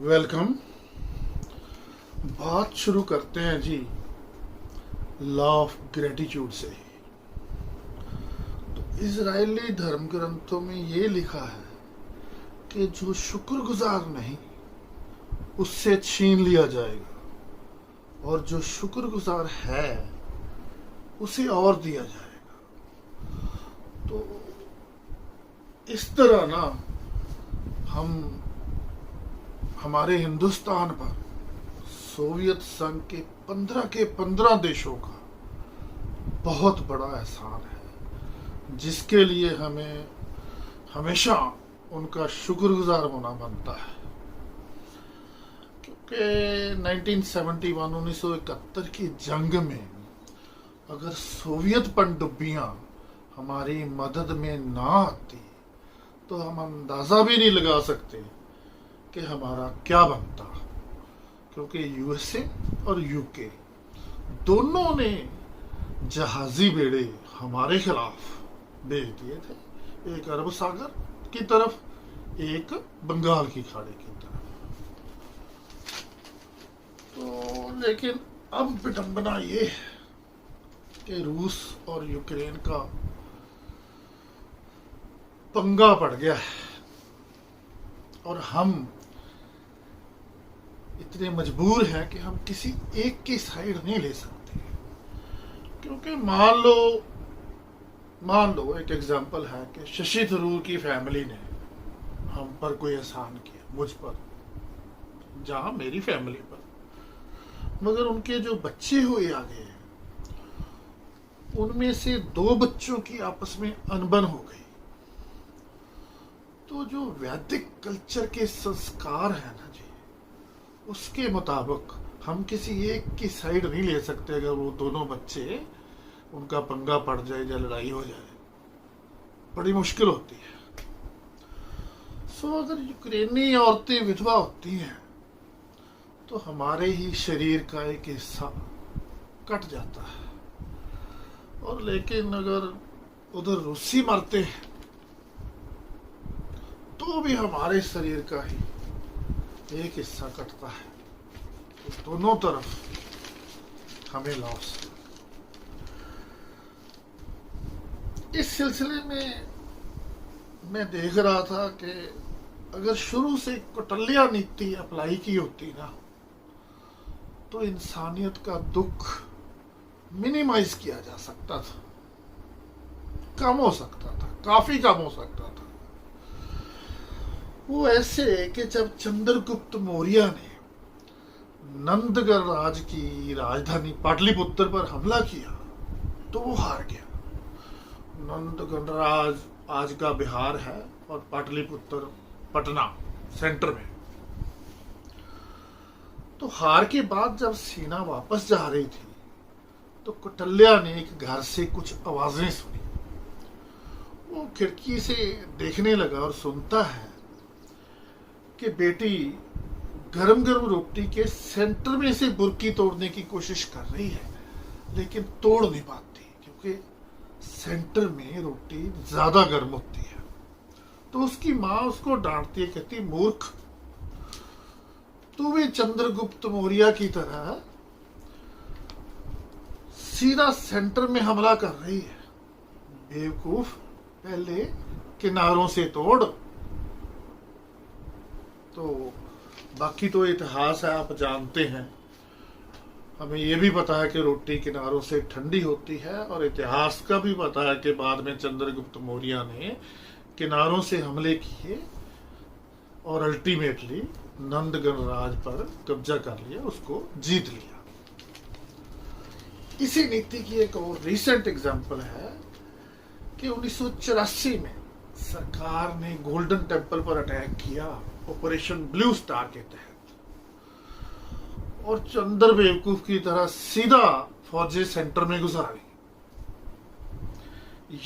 Welcome. बात शुरू करते हैं जी लॉ ऑफ ग्रेटिट्यूड से ही। तो इजरायली धर्म ग्रंथों में ये लिखा है कि जो शुक्रगुजार नहीं उससे छीन लिया जाएगा और जो शुक्रगुजार है उसे और दिया जाएगा। तो इस तरह ना हम हमारे हिंदुस्तान पर सोवियत संघ के 15 देशों का बहुत बड़ा एहसान है, जिसके लिए हमें हमेशा उनका शुक्रगुजार होना बनता है। क्योंकि 1971 की जंग में अगर सोवियत पनडुब्बियां हमारी मदद में ना आती तो हम अंदाजा भी नहीं लगा सकते कि हमारा क्या बनता। क्योंकि यूएसए और यूके दोनों ने जहाजी बेड़े हमारे खिलाफ भेज दिए थे, एक अरब सागर की तरफ, एक बंगाल की खाड़ी की तरफ। तो लेकिन अब विडंबना ये है कि रूस और यूक्रेन का पंगा पड़ गया है और हम इतने मजबूर हैं कि हम किसी एक की साइड नहीं ले सकते। क्योंकि मान लो एक एग्जांपल है कि शशि थरूर की फैमिली ने हम पर कोई एहसान किया, मुझ पर, जहां मेरी फैमिली पर, मगर उनके जो बच्चे हुए आगे उनमें से 2 बच्चों की आपस में अनबन हो गई। तो जो वैदिक कल्चर के संस्कार है ना जी, उसके मुताबिक हम किसी एक की साइड नहीं ले सकते। अगर वो दोनों बच्चे, उनका पंगा पड़ जाए या लड़ाई हो जाए, बड़ी मुश्किल होती है। अगर यूक्रेनी औरतें विधवा होती हैं तो हमारे ही शरीर का एक हिस्सा कट जाता है, और लेकिन अगर उधर रूसी मरते हैं तो भी हमारे शरीर का ही एक हिस्सा कटता है। तो दोनों तरफ हमें लॉस। इस सिलसिले में मैं देख रहा था कि अगर शुरू से कौटिल्य नीति अप्लाई की होती ना तो इंसानियत का दुख मिनिमाइज किया जा सकता था, कम हो सकता था, काफी कम हो सकता था। वो ऐसे कि जब चंद्रगुप्त मौर्य ने नंदगण राज की राजधानी पाटलिपुत्र पर हमला किया तो वो हार गया। नंदगण राज आज का बिहार है और पाटलिपुत्र पटना सेंटर में। तो हार के बाद जब सेना वापस जा रही थी तो कौटिल्य ने एक घर से कुछ आवाजें सुनी। वो खिड़की से देखने लगा और सुनता है कि बेटी गरम गरम रोटी के सेंटर में से बुर्की तोड़ने की कोशिश कर रही है, लेकिन तोड़ नहीं पाती क्योंकि सेंटर में रोटी ज्यादा गर्म होती है। तो उसकी माँ उसको डांटती है, कहती मूर्ख, तू भी चंद्रगुप्त मौर्य की तरह सीधा सेंटर में हमला कर रही है। बेवकूफ, पहले किनारों से तोड़। तो बाकी तो इतिहास है, आप जानते हैं। हमें यह भी पता है कि रोटी किनारों से ठंडी होती है, और इतिहास का भी पता है कि बाद में चंद्रगुप्त मौर्य ने किनारों से हमले किए और अल्टीमेटली नंदगण राज पर कब्जा कर लिया, उसको जीत लिया। इसी नीति की एक और रिसेंट एग्जांपल है कि 1984 में सरकार ने गोल्डन टेम्पल पर अटैक किया ऑपरेशन ब्लू स्टार के तहत, और चंद्र बेवकूफ की तरह सीधा फौजी सेंटर में घुसा गई।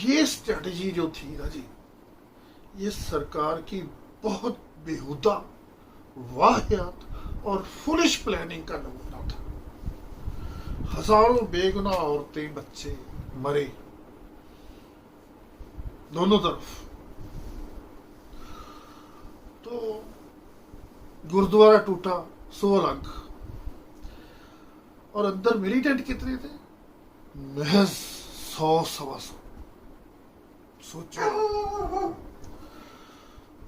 ये स्ट्रेटजी जो थी ना जी, ये सरकार की बहुत बेहुदा, वाहियात और फुलिश प्लानिंग का नमूना था। हजारों बेगुनाह औरतें, बच्चे मरे दोनों तरफ। तो गुरुद्वारा टूटा 100 लाख, और अंदर मिलिटेंट कितने थे? महज 100-125। सोचो।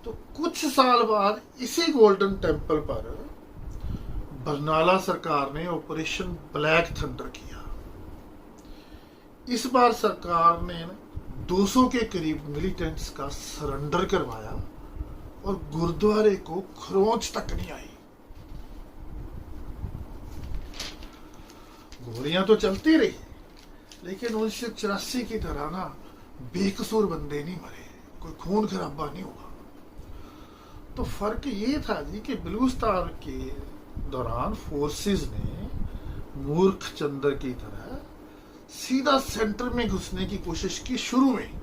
तो कुछ साल बाद इसी गोल्डन टेम्पल पर बरनाला सरकार ने ऑपरेशन ब्लैक थंडर किया। इस बार सरकार ने 200 के करीब मिलिटेंट्स का सरेंडर करवाया और गुरुद्वारे को खरोंच तक नहीं आई। गोलियां तो चलती रही, लेकिन 1984 की तरह ना बेकसूर बंदे नहीं मरे, कोई खून खराबा नहीं हुआ। तो फर्क ये था जी कि बलूचिस्तान के दौरान फोर्सेस ने मूर्ख चंद्र की तरह सीधा सेंटर में घुसने की कोशिश की। शुरू में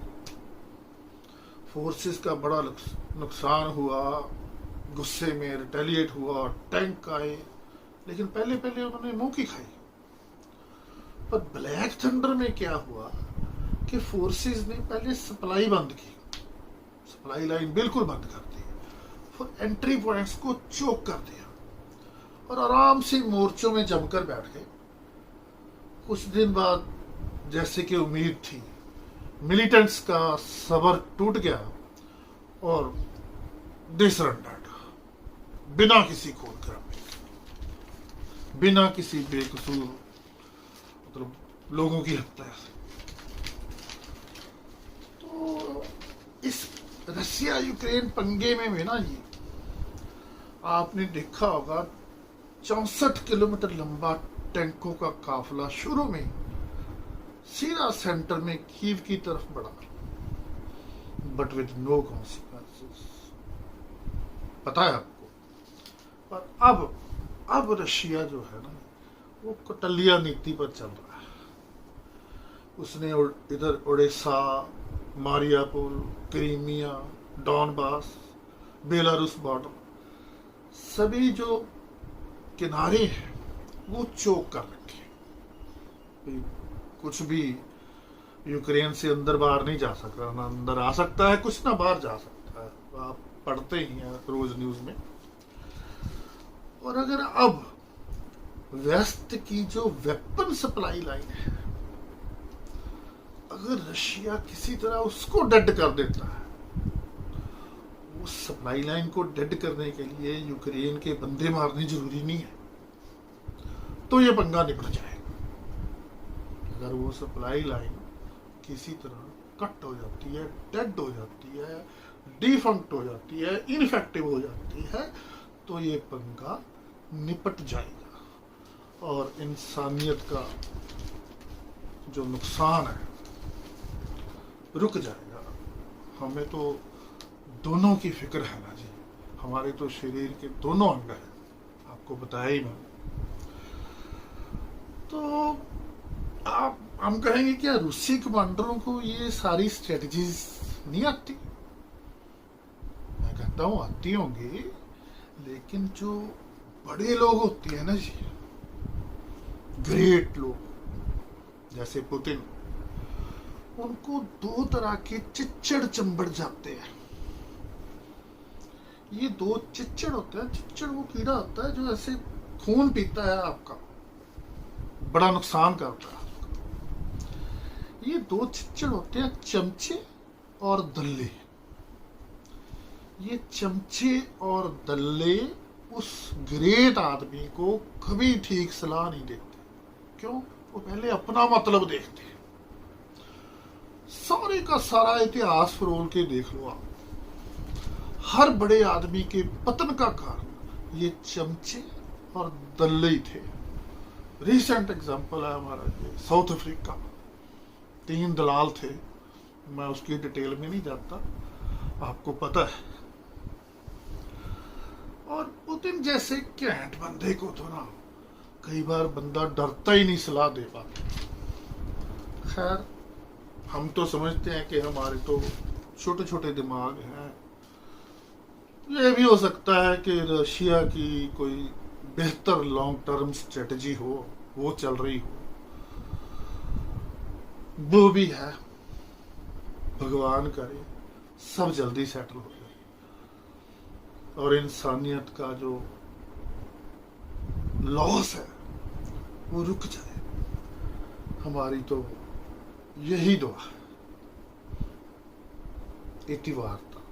फोर्सेस का बड़ा नुकसान हुआ, गुस्से में रिटेलिएट हुआ, टैंक आए, लेकिन पहले पहले उन्होंने मुंह की खाई। पर ब्लैक थंडर में क्या हुआ कि फोर्सेस ने पहले सप्लाई बंद की, सप्लाई लाइन बिल्कुल बंद कर दी, फिर एंट्री पॉइंट्स को चोक कर दिया और आराम से मोर्चों में जमकर बैठ गए। कुछ दिन बाद जैसे कि उम्मीद थी, मिलिटेंट्स का सबर टूट गया और दे सरेंडर्ड, बिना किसी खून खराबे, बिना किसी बेकसूर मतलब लोगों की हत्या से। तो इस रशिया यूक्रेन पंगे में भी ना जी आपने देखा होगा 64 किलोमीटर लंबा टैंकों का काफिला शुरू में सीधा सेंटर में कीव की तरफ बढ़ा, बट विद नो कॉन्सिक्वेंसेस। पता है आपको। पर अब रशिया जो है ना वो कौटिल्य नीति पर चल रहा है। उसने इधर Odisha, Mariupol, Crimea, Donbas, Belarus border, सभी जो किनारे हैं वो चोक कर रखे। कुछ भी यूक्रेन से अंदर बाहर नहीं जा सकता, ना अंदर आ सकता है कुछ, ना बाहर जा सकता है। आप पढ़ते ही हैं रोज न्यूज में। और अगर अब वेस्ट की जो वेपन सप्लाई लाइन है, अगर रशिया किसी तरह उसको डेड कर देता है, उस सप्लाई लाइन को डेड करने के लिए यूक्रेन के बंदे मारने जरूरी नहीं है, तो ये पंगा निपट जाएगा। अगर वो सप्लाई लाइन किसी तरह कट हो जाती है, डेड हो जाती है, डिफंक्ट हो जाती है, इनफेक्टिव हो जाती है, तो ये पंगा निपट जाएगा और इंसानियत का जो नुकसान है रुक जाएगा। हमें तो दोनों की फिक्र है ना जी, हमारे तो शरीर के दोनों अंग हैं, आपको बताया ही मैंने। तो हम कहेंगे क्या रूसी कमांडरों को ये सारी स्ट्रेटजीज नहीं आती? मैं कहता हूं आती होंगी, लेकिन जो बड़े लोग होते हैं ना जी, ग्रेट लोग जैसे पुतिन, उनको दो तरह के चिच्चड़ चंबड़ जाते हैं। ये दो चिच्चड़ होते हैं। चिच्चड़ वो कीड़ा होता है जो ऐसे खून पीता है आपका, बड़ा नुकसान करता है। ये दो चिच्चड़ होते हैं, चमचे और दल्ले। ये चमचे और दल्ले उस ग्रेट आदमी को कभी ठीक सलाह नहीं देते। क्यों? वो पहले अपना मतलब देखते हैं। सारे का सारा इतिहास फरोल के देख लो आप, हर बड़े आदमी के पतन का कारण ये चमचे और दल्ले ही थे। रिसेंट एग्जांपल है हमारा ये साउथ अफ्रीका, 3 दलाल थे, मैं उसकी डिटेल में नहीं जाता, आपको पता है। और पुतिन जैसे कैंट बंदे को तो ना कई बार बंदा डरता ही नहीं सलाह दे पाता। खैर, हम तो समझते हैं कि हमारे तो छोटे छोटे दिमाग हैं। ये भी हो सकता है कि रशिया की कोई बेहतर लॉन्ग टर्म स्ट्रेटजी हो, वो चल रही हो, वो भी है। भगवान करे सब जल्दी सेटल हो जाए। और इंसानियत का जो लॉस है वो रुक जाए। हमारी तो यही दुआ है। इति वार्ता।